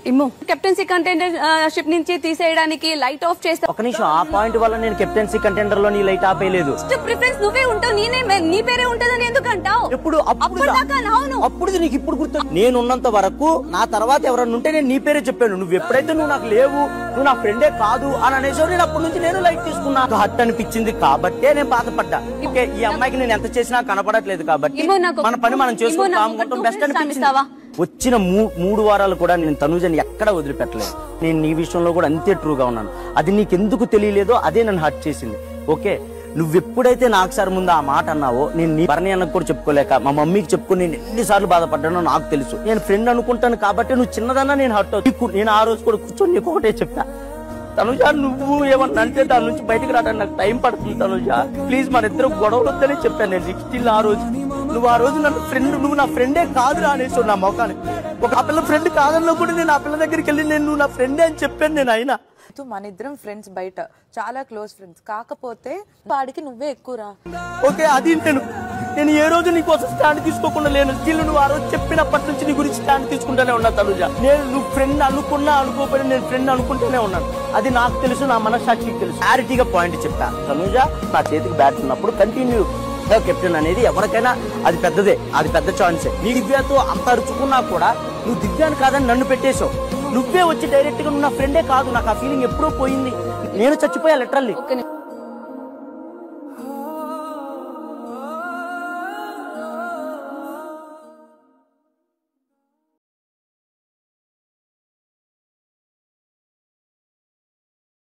ఇమ్ము captaincy contendership నుంచి తీసేయడానికి లైట్ ఆఫ్ చేస్తా. ఒక నిమిషం, ఆ పాయింట్ వల్ల నేను కెప్టెన్సీ కంటెండర్ లో నీ లైట్ ఆపేయలేదు. ప్రిఫరెన్స్ నువ్వే ఉంటావు, నీ పేరే ఉంటదని ఎందుకు అంటావు? అప్పుడు నీకు ఇప్పుడు గుర్తు. నేను ఉన్నంత వరకు నా తర్వాత ఎవరన్నా ఉంటే నేను నీ పేరే చెప్పాను. నువ్వు ఎప్పుడైతే నువ్వు నాకు లేవు, నువ్వు నా ఫ్రెండే కాదు అని అనేసరి నేను అప్పటి నుంచి నేను లైట్ తీసుకున్నా. హట్ అనిపించింది కాబట్టే నేను బాధపడ్డా. ఓకే, ఈ అమ్మాయికి నేను ఎంత చేసినా కనపడట్లేదు కాబట్టి మన పని మనం చేసుకుంటాం బెస్ట్ అనిపించింది. వచ్చిన 3 వారాలు కూడా నేను తనుజని ఎక్కడ వదిలిపెట్టలేదు. నేను నీ విషయంలో కూడా అంతే ట్రూగా ఉన్నాను. అది నీకెందుకు తెలియలేదో అదే నన్ను హర్ట్ చేసింది. ఓకే, నువ్వెప్పుడైతే నాకు సార్ ముందు ఆ మాట అన్నావో నేను నీ భరణి అన్నకు కూడా చెప్పుకోలేక మా మమ్మీకి చెప్పుకుని నేను ఎన్నిసార్లు బాధపడ్డానో నాకు తెలుసు. నేను ఫ్రెండ్ అనుకుంటాను కాబట్టి నువ్వు చిన్నదన్నా నేను హర్ట్ అవుతాను. నేను ఆ రోజు కూడా కూర్చొని నీకు ఒకటే చెప్పా, తనుజ నువ్వు ఏమన్నా అంటే దాని నుంచి బయటకు రావడానికి నాకు టైం పడుతుంది తనుజ, ప్లీజ్ మన ఇద్దరు గొడవలు వద్దని చెప్పాను. నేను స్టిల్ ఆ రోజు నువ్వు ఆ రోజు నన్ను ఫ్రెండ్, నువ్వు నా ఫ్రెండే కాదురా అనేసి నా మొఖాన్ని. ఒక ఆ పిల్ల ఫ్రెండ్ కాదన్నా కూడా నేను ఆ పిల్ల దగ్గరికి వెళ్ళి నేను నువ్వు నా ఫ్రెండే అని చెప్పాను. నేను అయినా మన ఇద్దరం ఫ్రెండ్స్, బయట చాలా క్లోజ్ ఫ్రెండ్స్, కాకపోతే వాడికి నువ్వే ఎక్కువరా. ఓకే, అది నేను ఏ రోజు నీ కోసం స్టాండ్ తీసుకోకుండా లేను. స్టిల్ నువ్వు ఆ రోజు చెప్పినప్పటి నుంచి నీ గురించి స్టాండ్ తీసుకుంటూనే ఉన్నా తనుజ. నేను నువ్వు ఫ్రెండ్ అనుకున్నా అనుకోకపోయినా నేను ఫ్రెండ్ అనుకుంటూనే ఉన్నాను. అది నాకు తెలుసు, నా మనసాక్షికి తెలుసు. క్లారిటీగా పాయింట్ చెప్తా తనుజ, నా చేతికి బ్యాట్ ఉన్నప్పుడు కంటిన్యూ కెప్టెన్ అనేది ఎవరికైనా అది పెద్దదే, అది పెద్ద ఛాన్సే. నీ దివ్యతో అంత అరుచుకున్నా కూడా నువ్వు దివ్యాన్ని కాదని నన్ను పెట్టేశావు. నువ్వే వచ్చి డైరెక్ట్ గా నువ్వు నా ఫ్రెండే కాదు, నాకు ఆ ఫీలింగ్ ఎప్పుడో పోయింది. నేను చచ్చిపోయా లిటరల్లీ.